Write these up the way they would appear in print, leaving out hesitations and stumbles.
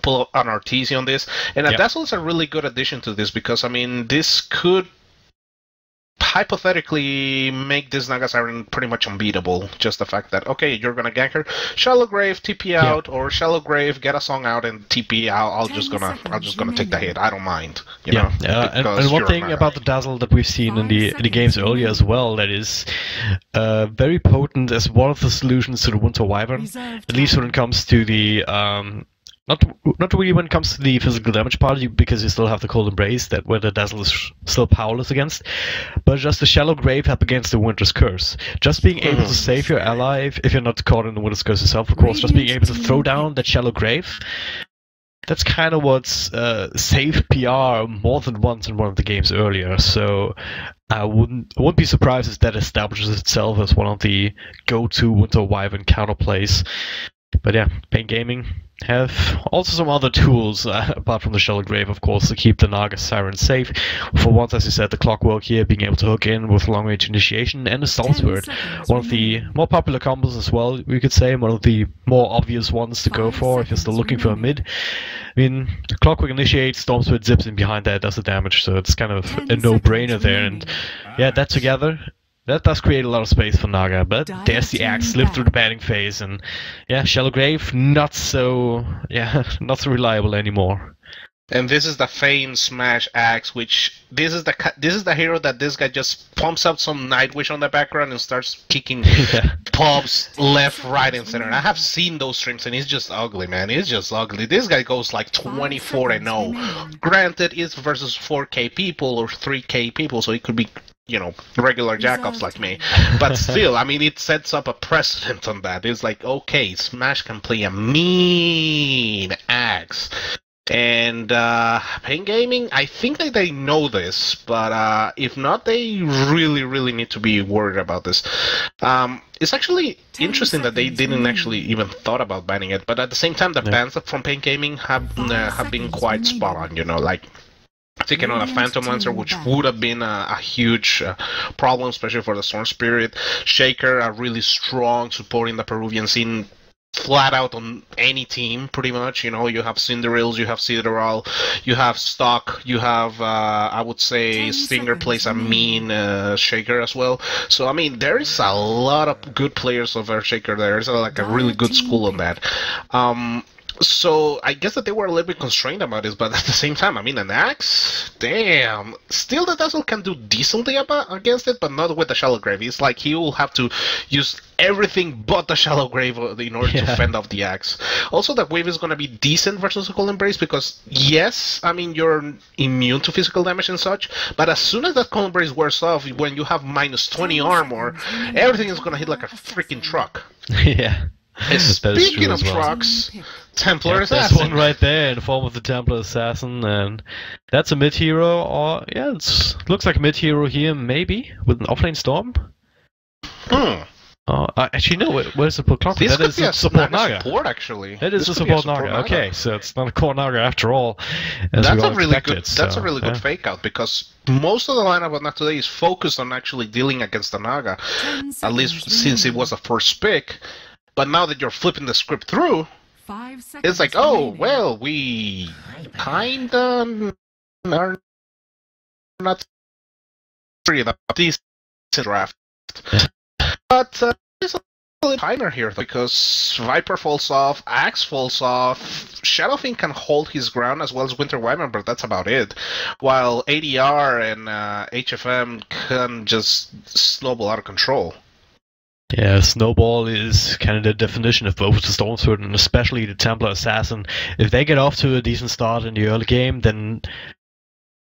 pull an Arteezy on this. And a Dazzle is a really good addition to this because, I mean, this could hypothetically make this Naga Siren pretty much unbeatable. Just the fact that, okay, you're gonna gank her, Shallow Grave, TP out, or Shallow Grave, get a song out and TP out. I'll just gonna take the hit. I don't mind. You know? And one thing about the Dazzle that we've seen in the games earlier as well, that is very potent as one of the solutions to the Winter Wyvern, at least when it comes to the not really when it comes to the physical damage part, because you still have the Cold Embrace, that where the Dazzle is still powerless against, but just the Shallow Grave up against the Winter's Curse. Just being able to save your ally, if you're not caught in the Winter's Curse yourself, of course, just being able to throw down that Shallow Grave, that's kind of what's saved PR more than once in one of the games earlier, so I wouldn't be surprised if that establishes itself as one of the go-to Winter Wyvern counterplays. But yeah, paiN Gaming have also some other tools, apart from the Shallow Grave, of course, to keep the Naga Siren safe. For once, as you said, the Clockwork here, being able to hook in with long-range initiation, and the Storm Spirit. One of the more popular combos as well, we could say, one of the more obvious ones to go for if you're still looking for a mid. I mean, the Clockwork initiates, Storm Spirit zips in behind that, does the damage, so it's kind of a no-brainer there, and yeah, that together, that does create a lot of space for Naga, but there's the Axe, slip through the banning phase, and yeah, Shallow Grave, not so reliable anymore. And this is the paiN Smash Axe, which this is the hero that this guy just pumps up some Nightwish on the background and starts kicking pops left, right, and center. And I have seen those streams, and it's just ugly, man. It's just ugly. This guy goes like 24-0. Granted, it's versus 4K people or 3K people, so it could be, you know, regular jackoffs like me. But still, I mean, it sets up a precedent on that. It's like, okay, Smash can play a mean Axe. And paiN Gaming, I think that they know this, but if not, they really need to be worried about this. It's actually interesting that they didn't actually even thought about banning it, but at the same time, the bans from paiN Gaming have been quite spot on, you know, like taking on a Phantom Lancer, which would have been a huge problem, especially for the Storm Spirit. Shaker, a really strong support in the Peruvian scene, flat out on any team, pretty much. You know, you have Cinderills, you have Sideral, you have Stock, you have, I would say, Stinger plays a mean Shaker as well. So, I mean, there is a lot of good players of Shaker there. There's like a really good school on that. So I guess that they were a little bit constrained about this, but at the same time, I mean, an Axe, damn. Still, the Dazzle can do decently against it, but not with the Shallow Grave. It's like he will have to use everything but the Shallow Grave in order to fend off the Axe. Also, the wave is going to be decent versus the Cold Embrace because, yes, I mean, you're immune to physical damage and such, but as soon as that Cold Embrace wears off, when you have minus 20 armor, everything is going to hit like a freaking truck. Yeah. Speaking of trucks, Templar Assassin. There's one right there in the form of the Templar Assassin, and that's a mid hero, or yeah, it looks like a mid hero here, maybe with an offlane Storm. Actually, no. Where's the clock? This that is a support Naga. Support, actually. That is a support Naga. Okay, so it's not a core Naga after all. That's a really good. That's a really good fake out because most of the lineup of NoT today is focused on actually dealing against the Naga, at least since it was the first pick. But now that you're flipping the script through, it's like, oh, well, we kinda are not free about this draft. But there's a little timer here because Viper falls off, Axe falls off, Shadowfiend can hold his ground as well as Winter Wyvern, but that's about it. While ADR and HFM can just snowball out of control. Yeah, Snowball is kind of the definition of both the Storm Spirit and especially the Templar Assassin. If they get off to a decent start in the early game, then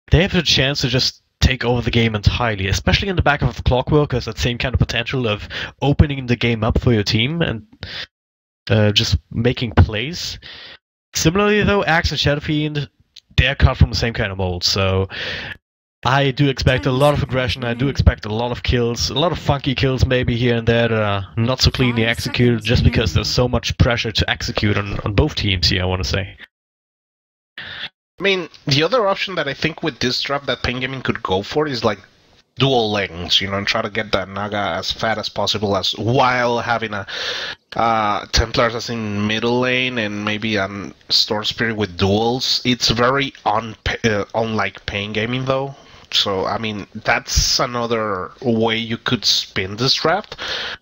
they have a chance to just take over the game entirely, especially in the back of the Clockwork, has that same kind of potential of opening the game up for your team and just making plays. Similarly, though, Axe and Shadowfiend, they're cut from the same kind of mold, so I do expect a lot of aggression, I do expect a lot of kills, a lot of funky kills maybe here and there that are not so cleanly executed, just because there's so much pressure to execute on both teams here, I want to say. I mean, the other option that I think with this draft that paiN Gaming could go for is like dual lanes, you know, and try to get that Naga as fat as possible while having a Templars as in middle lane and maybe Storm Spirit with duels. It's very unlike paiN gaming though. So I mean that's another way you could spin this draft.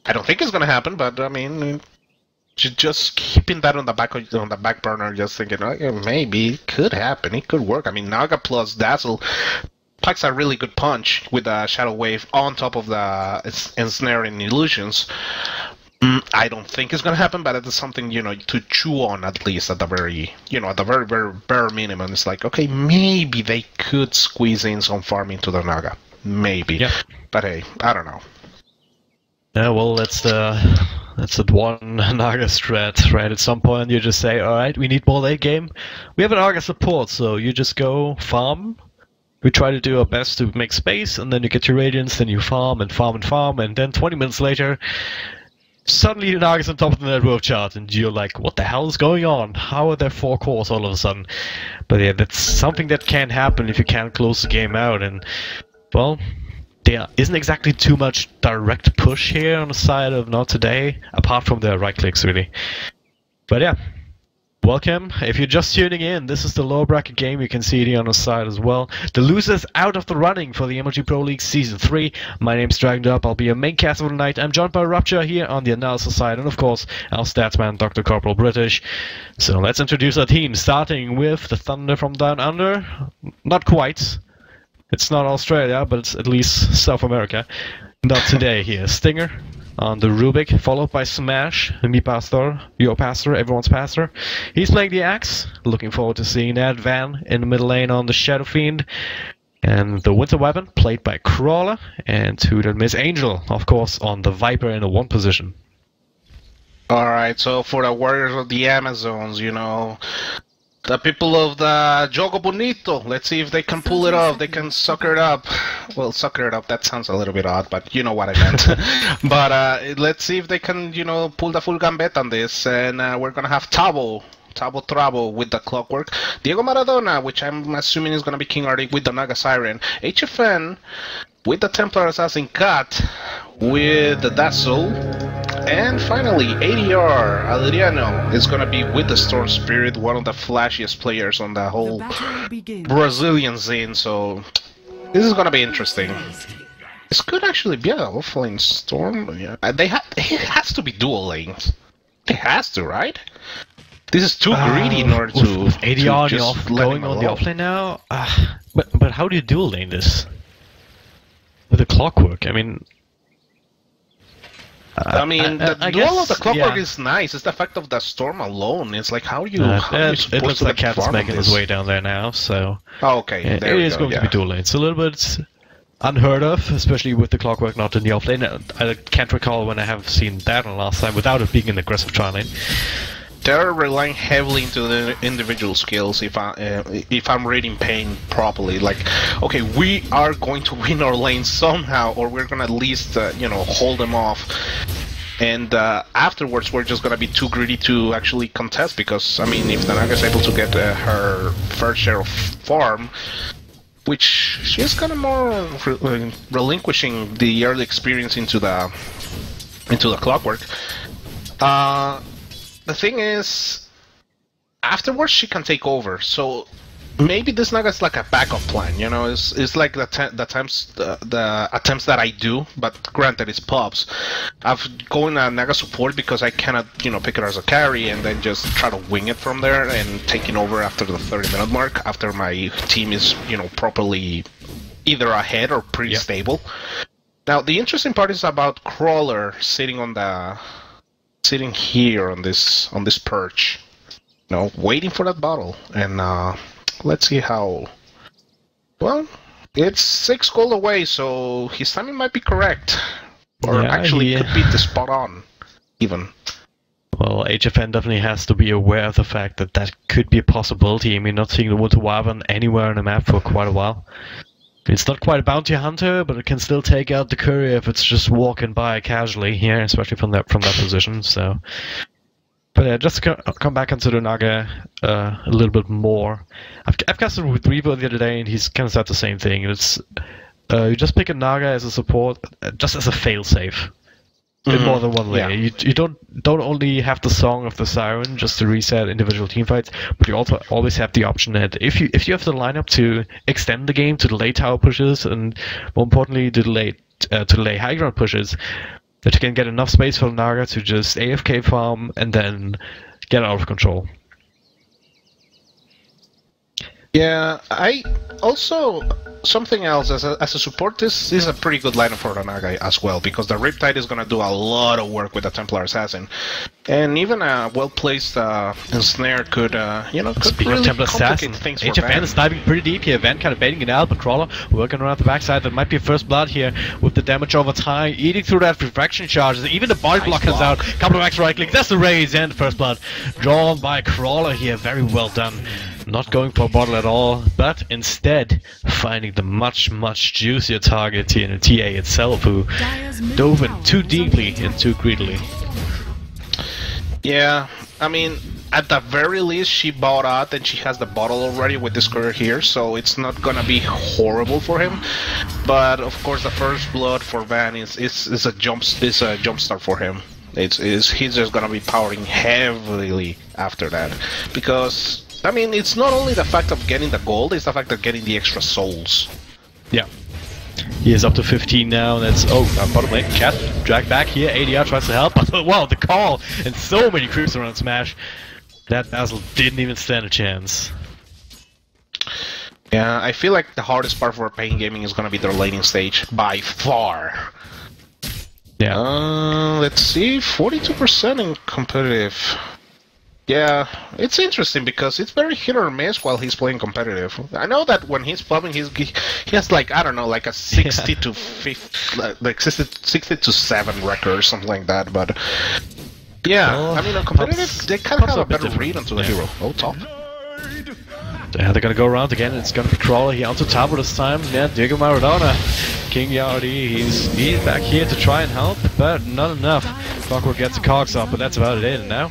I don't think it's gonna happen, but I mean just keeping that on the back burner, just thinking maybe it could happen, it could work. I mean Naga plus Dazzle packs a really good punch with a Shadow Wave on top of the ensnaring illusions. I don't think it's gonna happen, but it's something to chew on at least at the very very bare minimum. It's like okay, maybe they could squeeze in some farm into the Naga, maybe. Yeah. But hey, I don't know. Yeah, well, that's the one Naga strat, right? At some point, you just say, all right, we need more late game. We have an Naga support, so you just go farm. We try to do our best to make space, and then you get your Radiance, then you farm and farm and farm, and then 20 minutes later, suddenly the Naga's on top of the network chart, and you're like, what the hell is going on? How are there 4 cores all of a sudden? But yeah, that's something that can happen if you can't close the game out, and, well, there isn't exactly too much direct push here on the side of NoT today, apart from the right clicks, really. But yeah. Welcome. If you're just tuning in, this is the lower bracket game. You can see it here on the side as well. The losers out of the running for the MLG Pro League Season 3. My name's joinDOTA. I'll be your main caster for tonight. I'm joined by Rupture here on the analysis side, and of course, our statsman, Dr. Corporal British. So let's introduce our team, starting with the Thunder from Down Under. Not quite. It's not Australia, but it's at least South America. Not today here. Stinger on the Rubik, followed by Smash, me pastor, your pastor, everyone's pastor. He's playing the Axe. Looking forward to seeing that. Van in the middle lane on the Shadow Fiend. And the Winter Weapon, played by Crawler. And to the Miss Angel, of course, on the Viper in the 1 position. Alright, so for the Warriors of the Amazons, the people of the Jogo Bonito, let's see if they can pull it off. They can sucker it up. Well, sucker it up, that sounds a little bit odd, but you know what I meant. But let's see if they can, pull the full gambit on this. And we're going to have Tabo Trabo with the Clockwork. Diego Maradona, which I'm assuming is going to be King Arctic with the Naga Siren. HFN with the Templar Assassin Cat with the Dazzle. And finally, ADR, Adriano, is going to be with the Storm Spirit, one of the flashiest players on the whole Brazilian scene, so this is going to be interesting. This could actually be a offlane Storm. Yeah. It has to be dual lanes. It has to, right? This is too greedy in order to ADR to just going on the offlane now. But how do you dual lane this? With the Clockwork, I mean, the dual of the Clockwork is nice. It's the fact of the Storm alone. It's like, how are you supposed it looks to like get Cat's farm making on his this? way down there now, so... Oh, okay, it there we is go, going to be dual lane. It's a little bit unheard of, especially with the Clockwork not in the offlane. I can't recall when I have seen that on last time without it being an aggressive tri-lane. They're relying heavily into the individual skills. If I'm reading paiN properly, like, okay, we are going to win our lane somehow, or we're gonna at least hold them off. And afterwards, we're just gonna be too greedy to actually contest, because I mean, if the Naga is able to get her fair share of farm, which she's kind of more relinquishing the early experience into the Clockwork. The thing is, afterwards she can take over, so maybe this Naga is like a backup plan, it's like the attempts that I do, but granted it's pops. I've going a Naga support because I cannot, pick it as a carry and then just try to wing it from there and taking over after the 30-minute mark, after my team is, properly either ahead or pretty stable. Now, the interesting part is about Crawler sitting here on this perch, waiting for that bottle, and let's see how. Well, it's 6 gold away, so his timing might be correct, or actually could be the spot on, even. Well, HFN definitely has to be aware of the fact that that could be a possibility. I mean, not seeing the Winter Wyvern anywhere on the map for quite a while. It's not quite a bounty hunter, but it can still take out the courier if it's just walking by casually here, especially from that position. So, but yeah, just to come back into the Naga a little bit more. I've casted with Reaver the other day, and he's kind of said the same thing. It's you just pick a Naga as a support, just as a failsafe. in more than one layer. Yeah. You don't only have the Song of the Siren just to reset individual teamfights, but you also always have the option that if you have the lineup to extend the game to delay tower pushes and more importantly to delay high ground pushes, that you can get enough space for Naga to just AFK farm and then get out of control. Yeah, I also something else as a support. This is a pretty good lineup for the Naga as well, because the Riptide is gonna do a lot of work with the Templar Assassin, and even a well-placed ensnare could could really complicate things for Van is diving pretty deep here. Van kind of baiting it out, but Crawler working around the backside. That might be first blood here with the damage over time, eating through that refraction charges. Even the body block comes out. Couple of extra right click. That's the raise and first blood drawn by Crawler here. Very well done. Not going for a bottle at all, but instead finding the much juicier target here in the TA itself, who dove in too deeply and too greedily. Yeah, I mean, at the very least she bought out and she has the bottle already with this card here, so it's not gonna be horrible for him. But of course the first blood for Van is a jump start for him. He's just gonna be powering heavily after that, because I mean, it's not only the fact of getting the gold, it's the fact of getting the extra souls. Yeah. He is up to 15 now, and that's... Oh, bottom lane, Cat dragged back here, ADR tries to help, but wow, the call, and so many creeps around Smash. That Dazzle didn't even stand a chance. Yeah, I feel like the hardest part for paiN Gaming is gonna be their laning stage, by far. Yeah. Let's see, 42% in competitive. Yeah, it's interesting because it's very hit or miss while he's playing competitive. I know that when he's playing, he has like, I don't know, like a 60 to 50, like 60 to 7 record or something like that. But yeah, I mean, on competitive, they kind of have a better read onto the hero. Oh, top. Yeah, they're gonna go around again. It's gonna be Crawler here onto Tabo this time. Yeah, Diego Maradona. King Yardi, he's back here to try and help, but not enough. Clockwork gets the cogs up, but that's about it. And now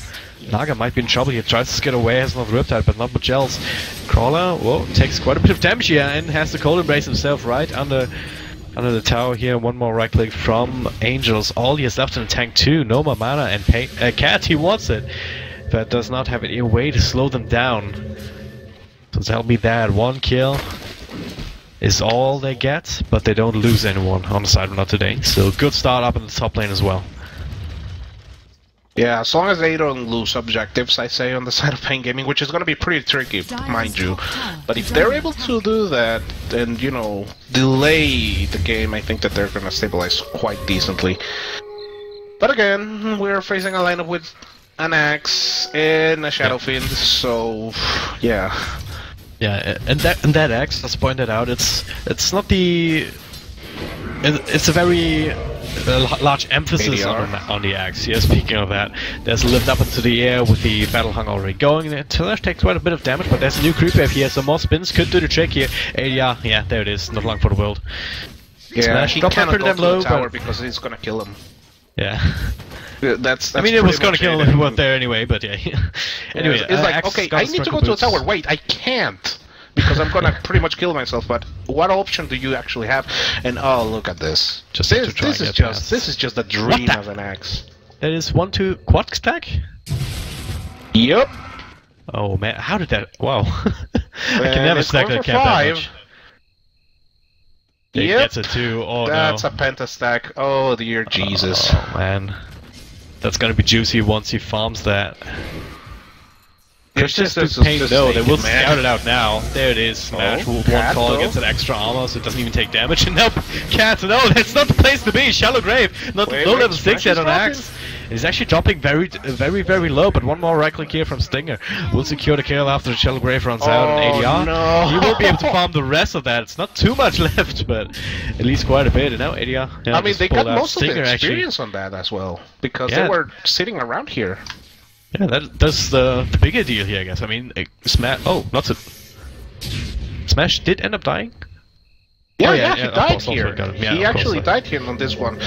Naga might be in trouble here, tries to skid away, has not Riptide, but not much else. Crawler, whoa, takes quite a bit of damage here and has the Cold Embrace himself right under the tower here. One more right click from Angels. All he has left in the tank too. No more mana and Cat, he wants it, but does not have any way to slow them down. So tell me that one kill is all they get, but they don't lose anyone on the side of NoT today. So good start up in the top lane as well. Yeah, as long as they don't lose objectives, I say, on the side of paiN Gaming, which is going to be pretty tricky, mind you. But if they're able to do that and, you know, delay the game, I think that they're going to stabilize quite decently. But again, we're facing a lineup with an Axe and a Shadow Fiend, so yeah. Yeah, and that Axe, let's point that out, it's not the... It's a very large emphasis on the Axe. Yeah, speaking of that, there's a lift up into the air with the Battle Hung already going. Telesh takes quite a bit of damage, but there's a new creep wave here, so more spins could do the trick here. Yeah, there it is, not long for the world. Yeah, Smash, he cannot go to the tower because it's gonna kill him. Yeah. That's I mean, it was gonna kill him if he went there anyway, but yeah. Anyway, it's like, okay, I need to go to a tower. Wait, I can't, because I'm gonna pretty much kill myself. But what option do you actually have? And oh, look at this. This is just the dream of an Axe. That is 1-2 quad stack. Yep. Oh man, how did that? Wow. I can never stack that cap that much. It gets a 2. Oh that's no. a pentastack. Oh dear Jesus. Oh man. That's gonna be juicy once he farms that. It's just paiN though, they will scout it out now. There it is, Smash. One call gets an extra armor, so it doesn't even take damage. And nope, Cat, no, that's not the place to be. Shallow Grave, not low level 6 yet on Axe. He's actually dropping very low, but one more right click here from Stinger will secure the kill after the Shallow Grave runs out on ADR. No. He won't be able to farm the rest of that. It's not too much left, but at least quite a bit. And now ADR. Yeah, I mean, they got most Stinger, of the experience on that as well, because they were sitting around here. Yeah, that's the bigger deal here, I guess. I mean, Smash. Oh, not so. Smash did end up dying. Yeah, he died here. He actually died here on this one.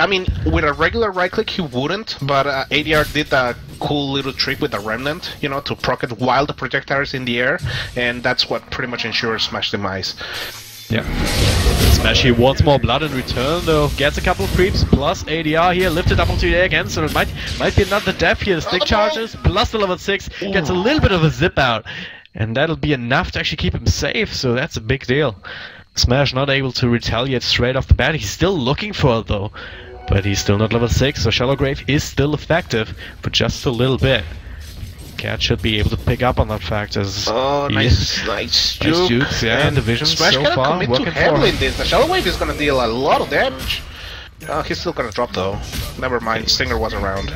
I mean, with a regular right click, he wouldn't, but ADR did a cool little trick with the Remnant, you know, to proc it while the projectile is in the air, and that's what pretty much ensures Smash demise. Yeah. Smashy wants more blood in return though. Gets a couple of creeps plus ADR here. Lifted up onto the again, so it might be another death here. The stick charges plus the level 6 gets a little bit of a zip out. And that'll be enough to actually keep him safe, so that's a big deal. Smash not able to retaliate straight off the bat. He's still looking for it though. But he's still not level 6, so Shallow Grave is still effective for just a little bit. Cat should be able to pick up on that fact as nice jukes, yeah, and division Smash so far working too heavily in this. The Shallow Wave is gonna deal a lot of damage. He's still gonna drop though. Never mind, Stinger was around.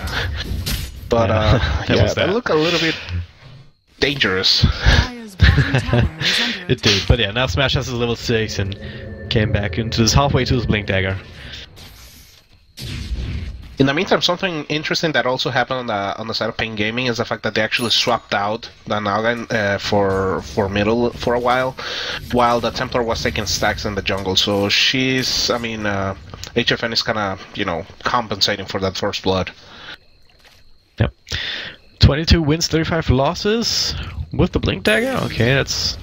But that looked a little bit dangerous. It did, but yeah, now Smash has his level 6 and came back into this halfway to his Blink Dagger. In the meantime, something interesting that also happened on the side of paiN Gaming is the fact that they actually swapped out the Naga for middle for a while the Templar was taking stacks in the jungle. So she's, I mean, HFN is kind of, you know, compensating for that first blood. Yep. 22 wins, 35 losses with the Blink Dagger. Okay, that's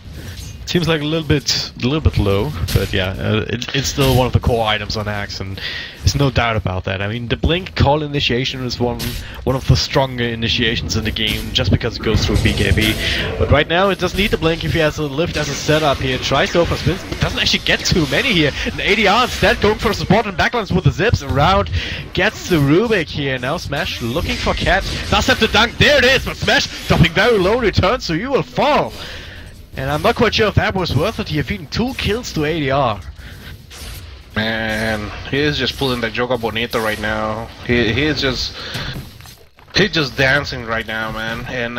seems like a little bit low, but yeah, it's still one of the core items on Axe, and there's no doubt about that. I mean, the Blink Call initiation is one of the stronger initiations in the game, just because it goes through BKB. But right now, it doesn't need the Blink if he has a lift as a setup here. Tries to open spins, but doesn't actually get too many here. And ADR instead going for support and backlines with the zips around, gets the Rubik here. Now Smash looking for Cat, does have to dunk. There it is, but Smash dropping very low return, so you will fall. And I'm not quite sure if that was worth it here, feeding 2 kills to ADR. Man, he is just pulling the Joga Bonito right now. He's just dancing right now, man. And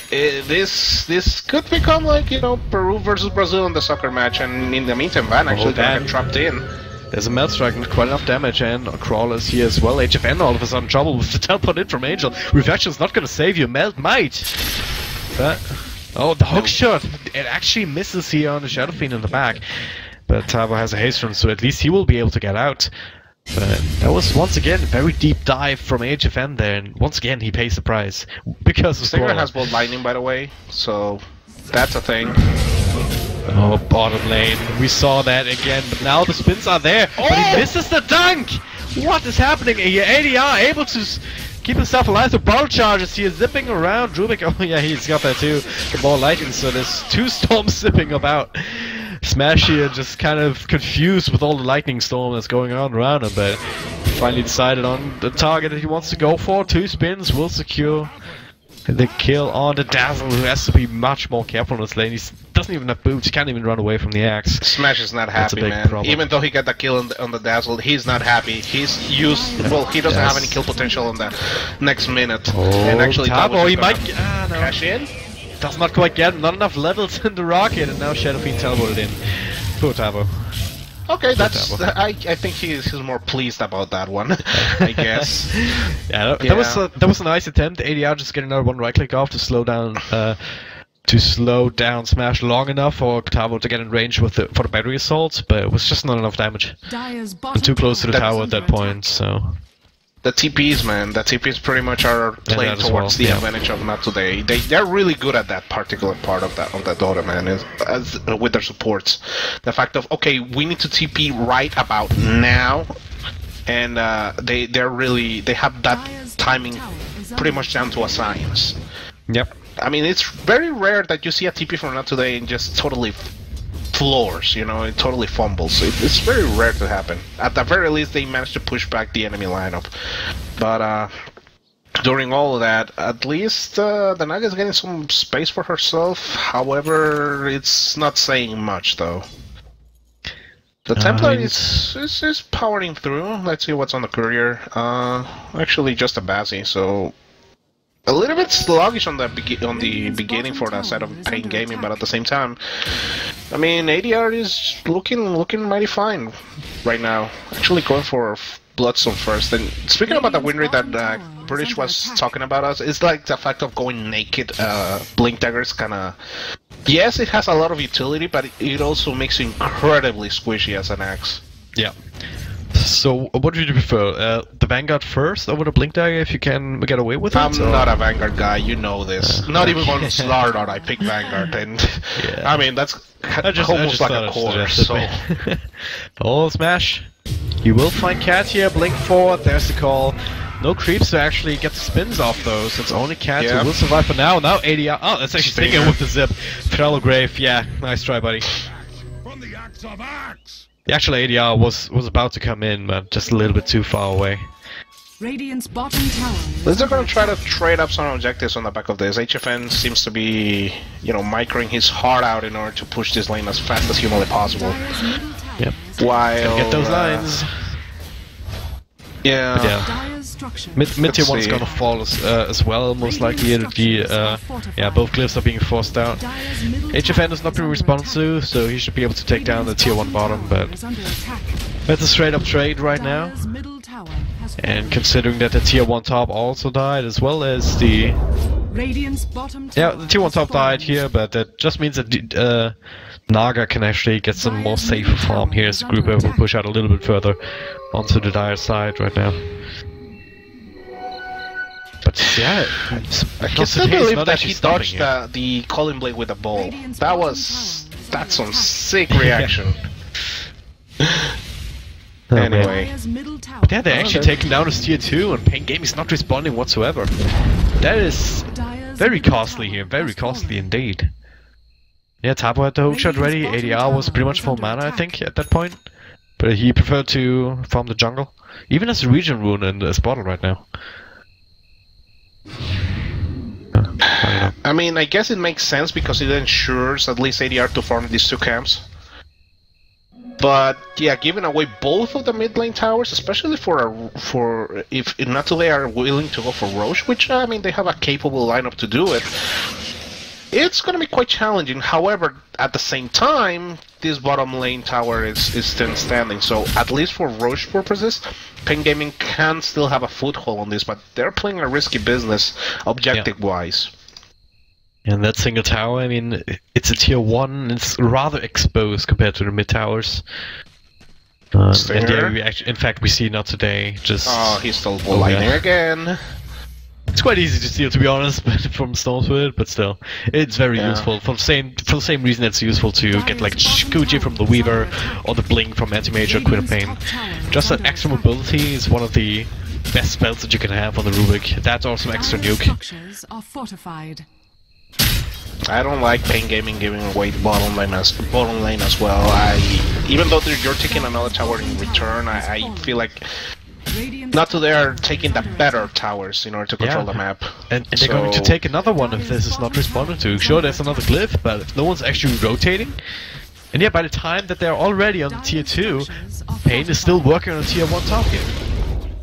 this could become like, you know, Peru versus Brazil in the soccer match. And in the meantime, Van actually gonna get trapped in. There's a Melt Strike with quite enough damage, and Crawler's here as well. HFN all of a sudden trouble with the teleport in from Angel. Reflection's not gonna save you. Melt might. But oh, the hook shot! It actually misses here on the Shadow Fiend in the back. But Tavo has a haste run, so at least he will be able to get out. But that was once again a very deep dive from HFN there, and once again he pays the price. Because of Stinger has both lightning, by the way, so that's a thing. Oh, bottom lane. We saw that again, but now the spins are there. Oh! But he misses the dunk! What is happening here? ADR able to keep himself alive with bottle charges here, zipping around. Rubik, oh yeah, he's got that too. The ball lightning, so there's 2 storms zipping about. Smash here just kind of confused with all the lightning storm that's going on around him, but finally decided on the target that he wants to go for. 2 spins will secure the kill on the Dazzle, who has to be much more careful in this lane. He doesn't even have boots, he can't even run away from the axe. Smash is not happy, man. Problem. Even though he got the kill on the Dazzle, he's not happy. He's used, well, he doesn't have any kill potential on the next minute. Oh, and actually, Tabo, he might no. Cash in? Does not quite get, not enough levels in the rocket, and now Shadow Fiend teleported in. Poor Tabo. Okay, that's. I think he's more pleased about that one, I guess. Yeah, that was a nice attempt. ADR just getting another one right click off to slow down Smash long enough for Tavo to get in range with for the battery assault, but it was just not enough damage. And too close to the tower at that point, so. The TPs, man, the TPs pretty much are playing towards the advantage of NoT today. They're really good at that particular part of that Dota, man, with their supports. The fact of, okay, we need to TP right about now, and they have that timing pretty much down to a science. Yep. I mean, it's very rare that you see a TP from NoT today and just totally floors, you know, it totally fumbles. It's very rare to happen. At the very least, they managed to push back the enemy lineup. But during all of that, at least the Naga is getting some space for herself. However, it's not saying much, though. The Templar is powering through. Let's see what's on the courier. Actually, just a Bazzi, so a little bit sluggish on the beginning for that side of paiN Gaming, but at the same time, I mean, ADR is looking mighty fine right now. Actually going for Bloodstone first. And speaking about the win rate that British was talking about us, it's like the fact of going naked. Blink Dagger is kind of, yes, it has a lot of utility, but it also makes you incredibly squishy as an axe. Yeah. So, what do you prefer? The Vanguard first over the Blink Dagger if you can get away with it? I'm not a Vanguard guy, you know this. Not even on Slardot I pick Vanguard, and I mean that's almost like a core. So. Oh, smash! You will find Cat here. Blink forward. There's the call. No creeps to actually get the spins off those. It's only Cat who will survive for now. Now ADR. Oh, that's actually sticking with the zip. Shallow Grave. Yeah, nice try, buddy. From the axe of axe. The actual ADR was about to come in, but just a little bit too far away. Radiant's bottom tower. They're gonna try to trade up some objectives on the back of this. HFN seems to be, microing his heart out in order to push this lane as fast as humanly possible. Yep. While get those lines. Yeah. But yeah. Mid tier 1's gonna fall as well, most likely. Both glyphs are being forced out. HFN is not being responsive, so he should be able to take down the tier 1 bottom, but that's a straight up trade right now. And considering that the tier 1 top also died, as well as the... the tier 1 top died here, but that just means that Naga can actually get some more safer farm here as the group will push out a little bit further onto the dire side right now. But yeah, I can still believe that he dodged the Calling Blade with a bow. That's some sick reaction. Anyway. But yeah, they're actually taking down his tier 2 and paiN Gaming's not responding whatsoever. That is very costly here, very costly indeed. Yeah, Tabo had the hookshot ready, ADR was pretty much full mana I think at that point. But he preferred to farm the jungle. Even as a region rune in the bottle right now. I mean, I guess it makes sense because it ensures at least ADR to farm these 2 camps. But yeah, giving away both of the mid lane towers, especially if not they are willing to go for Roche, which I mean they have a capable lineup to do it. It's going to be quite challenging. However, at the same time, this bottom lane tower is still standing. So at least for Roche purposes, paiN Gaming can still have a foothold on this, but they're playing a risky business objective-wise. And that single tower, I mean, it's a tier 1, it's rather exposed compared to the mid towers. And yeah, in fact, we see not today. Just he's still lightning again. It's quite easy to steal, to be honest, from Stoneswood, but still, it's very useful. For the same reason it's useful to get like Shukuji from the Weaver or the Blink from Anti-Mage or Queen of Pain. Just that extra mobility is one of the best spells that you can have on the Rubik. That's also extra nuke. I don't like paiN Gaming giving away bottom lane as well. Even though you're taking another tower in return, I feel like not they are taking the better towers in order to control the map. And they're going to take another one if this is not responded to. Sure, there's another glyph, but if no one's actually rotating. And yeah, by the time that they're already on tier 2, paiN is still working on tier 1 top here.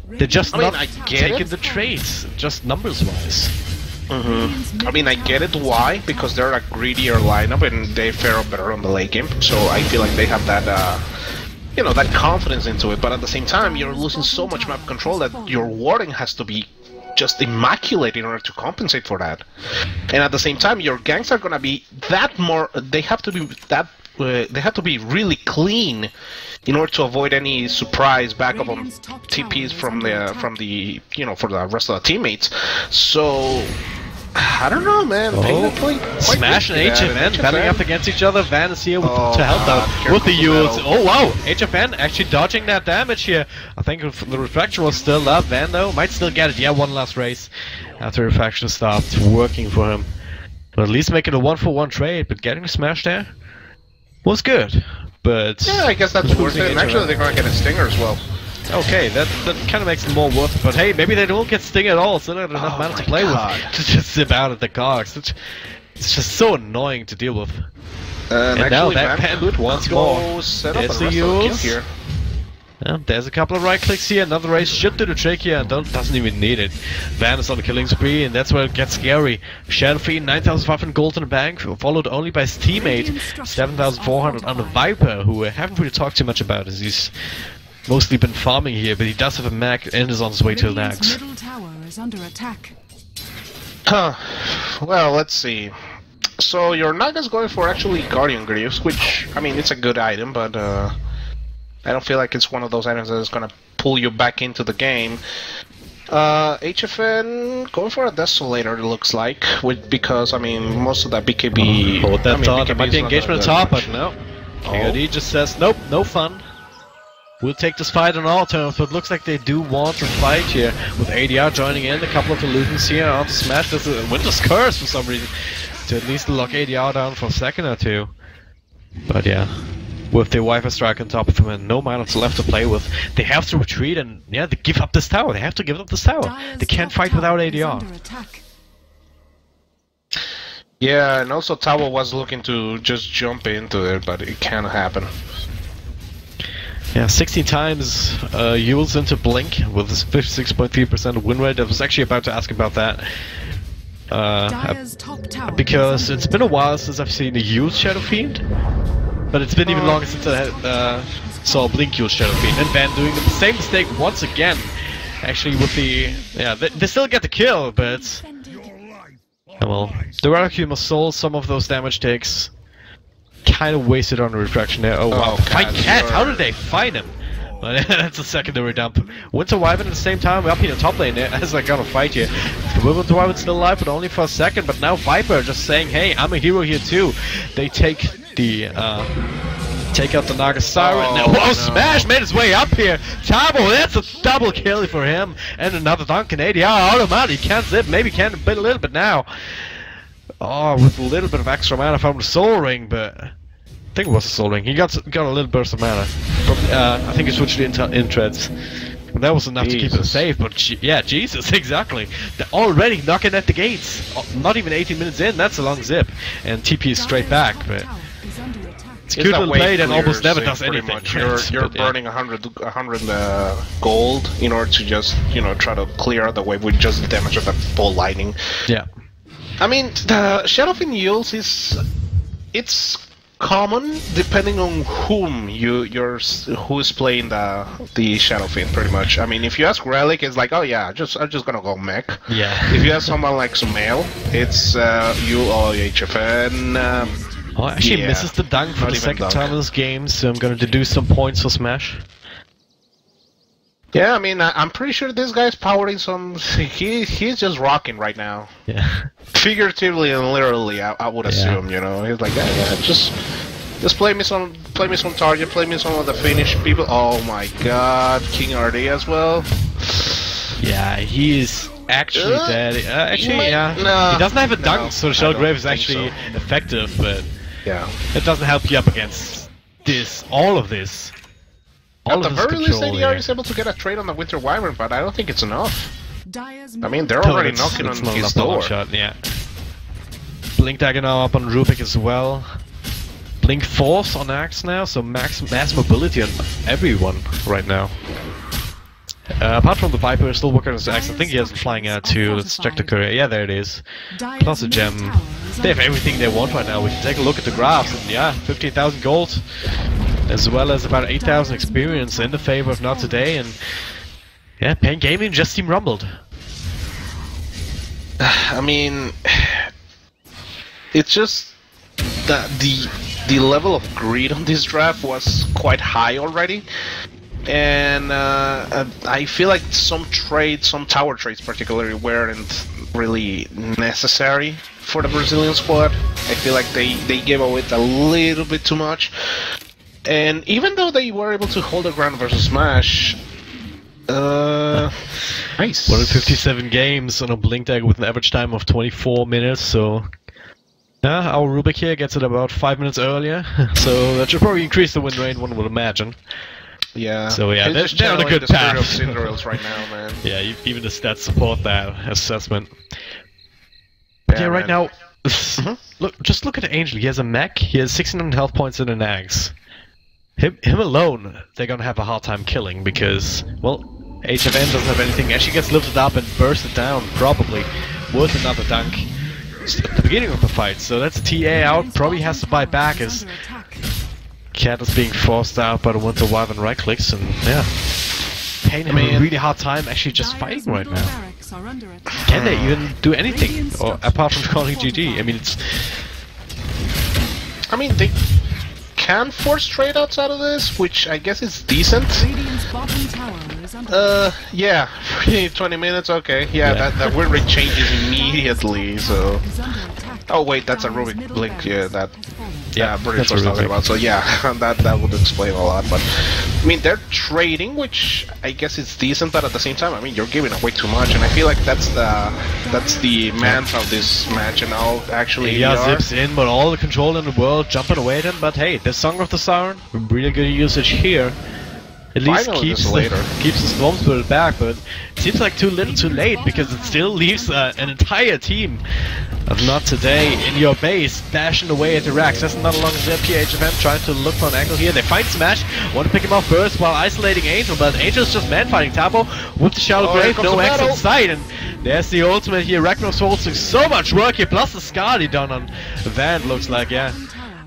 They're just not taking the trades, just numbers-wise. I mean, I get it why, because they're a greedier lineup and they fare better on the late game, so I feel like they have that, that confidence into it, but at the same time, you're losing so much map control that your warding has to be just immaculate in order to compensate for that. And at the same time, your ganks are gonna be they have to be really clean in order to avoid any surprise backup on TPs from the rest of the teammates. So I don't know, man. Smash and HFN battling up against each other. Van is here to help out with the Yules. Oh wow, HFN actually dodging that damage here. I think the refraction was still up. Van though might still get it. Yeah, one last race after refraction stopped working for him. But at least make it a 1-for-1 trade. But getting smashed there was good. But yeah, I guess that's worth it. And actually, they're gonna get a stinger as well. Okay, that kind of makes it more worth it. But hey, maybe they don't get Sting at all, so they don't have enough mana to play with to just zip out at the cogs. It's just so annoying to deal with. And now that pen once more. There's the Yules here. Yeah, there's a couple of right clicks here. Another race should do the trick here and doesn't even need it. Van is on the killing spree, and that's where it gets scary. Shadow Fiend, 9,500 gold in the bank, followed only by his teammate, 7,400 on the Viper, who I haven't really talked too much about, as he's mostly been farming here, but he does have a mech and is on his way to Nax. Well, let's see. So your Naga's going for actually Guardian Greaves, which, I mean, it's a good item, but I don't feel like it's one of those items that is gonna pull you back into the game. HFN going for a Desolator, it looks like, because I mean most of that BKB. Hold that thought. There BKB might be is not engagement that on top, much. but no. KOD just says nope, no fun. We'll take this fight on all terms, but it looks like they do want to fight here. With ADR joining in, a couple of illusions here on the Smash. There's a Winter's Curse for some reason to at least lock ADR down for a second or two. But yeah, with the Wi-Fi strike on top of them and no mana left to play with, they have to retreat and yeah, they give up this tower. They have to give up this tower. They can't fight without ADR. Yeah, and also Tower was looking to just jump into it, but it can't happen. Yeah, 16 times Yules into Blink with his 56.3% win rate. I was actually about to ask about that. Because it's been a while since I've seen a Yules Shadow Fiend. But it's been even longer since I saw Blink Yules Shadow Fiend. And Van doing the same mistake once again. Actually with the... Yeah, they still get the kill, but... Well, the Raraku must solve some of those damage takes. Kind of wasted on the refraction there. Oh wow, fight Cat! How did they find him? But that's a secondary dump. Winter Wyvern at the same time, we're up in the top lane there as they're gonna fight here. Winter Wyvern's still alive, but only for a second, but now Viper just saying, hey, I'm a hero here too. They take the, take out the Naga Siren. Now, whoa, no. Smash made his way up here! Tabo, that's a double kill for him! And another Duncan ADR automatic, can't zip, maybe can a little bit now. Oh, with a little bit of extra mana from the Soul Ring, but I think it was a Soul Ring. He got a little burst of mana. From, I think he switched to Intreads. And that was enough to keep it safe, but yeah, Jesus, exactly. They're already knocking at the gates. Not even 18 minutes in, that's a long zip. And TP is straight back, but... It's cute little play that almost never does anything. You're burning 100 gold in order to just, try to clear out the wave with just the damage of the ball lightning. Yeah. I mean, the Shadow Fiend Yules it's common depending on who is playing the Shadow Fiend, pretty much. I mean, if you ask Relic, it's like, oh yeah, I'm just gonna go mech. Yeah. If you ask someone like Sumail, it's you or HFN. Oh, actually misses the dunk for the second time in this game, so I'm gonna deduce some points for Smash. Yeah, I mean, I'm pretty sure this guy's powering some. He's just rocking right now. Yeah. Figuratively and literally, I would assume. He's like, yeah, just play me some target, play me some of the Finnish people. Oh my God, King RD as well. Yeah, he is actually dead. No, he doesn't have a dunk, so Shellgrave is actually effective, but yeah, it doesn't help you up against all of this. At the very least, ADR is able to get a trade on the Winter Wyvern, but I don't think it's enough. I mean, they're already knocking on his door. Shot, yeah. Blink Dagger now up on Rubik as well. Blink Force on Axe now, so mass mobility on everyone right now. Apart from the Viper, still working on his Axe. I think he has flying out too. Let's check the career. Yeah, there it is. Plus a gem. They have everything they want right now. We can take a look at the graphs, and yeah, 15,000 gold. As well as about 8,000 experience in the favor of NoT today, and yeah, paiN Gaming just Team Rumbled. I mean, it's just that the level of greed on this draft was quite high already, and I feel like some tower trades particularly weren't really necessary for the Brazilian squad. I feel like they gave away a little bit too much. And even though they were able to hold their ground versus Smash, nice. 157 games on a Blink Dagger with an average time of 24 minutes, so yeah, our Rubik here gets it about 5 minutes earlier, so that should probably increase the win rate, one would imagine. Yeah. So yeah, they're on a good path. Of Cinderellas right now, man. Yeah, even the stats support that assessment. But yeah, right now, just look at Angel. He has a mech, he has 1600 health points and an axe. Him alone, they're gonna have a hard time killing because, well, HFN doesn't have anything. Actually gets lifted up and bursted down, probably, with another dunk at the beginning of the fight. So that's TA out, probably has to buy back as Cat is being forced out by the Winter Wyvern right clicks, and yeah. paiN having a really hard time actually just fighting right now. Can they even do anything, or apart from calling GG? I mean, it's... I mean, they can force trade outs out of this, which I guess is decent. Radiant's bottom tower is under Yeah, 20 minutes, okay. Yeah, that win rate changes immediately, so... is under attack. Oh wait, that's a Dire's Rubik middle Blink, barracks yeah, that... has fallen. Yeah, British that's was a talking Rubik. about, so yeah, that would explain a lot, but... I mean, they're trading, which I guess is decent, but at the same time, I mean, you're giving away too much, and I feel like that's the mantra of this match, and I'll actually... Yeah, zips in, but all the control in the world jumping away at him, but hey, the Song of the Siren, really good usage here. At least Finally, keeps this later. keeps the Storm Spirit back, but it seems like too little too late, because it still leaves an entire team of NoT today in your base, bashing away at the racks. That's not along the PHFM trying to look for an angle here. They find Smash, want to pick him off first while isolating Angel, but Angel's just man-fighting Tabo with the Shallow Oh, Grave, here no comes the X in battle. sight, and there's the ultimate here. Ragnar's holding so much work here, plus the Scarly done on Van, looks like, yeah.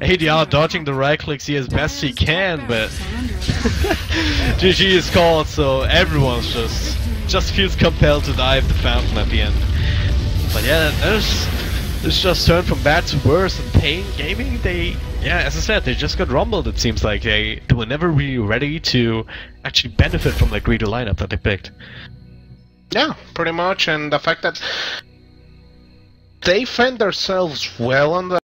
ADR dodging the right clicks here as best he can, but GG is called, so everyone's just feels compelled to dive the fountain at the end. But yeah, this just turned from bad to worse, and paiN Gaming, yeah, as I said, they just got rumbled. It seems like they were never really ready to actually benefit from the greedy lineup that they picked. Yeah, pretty much, and the fact that they find themselves well on the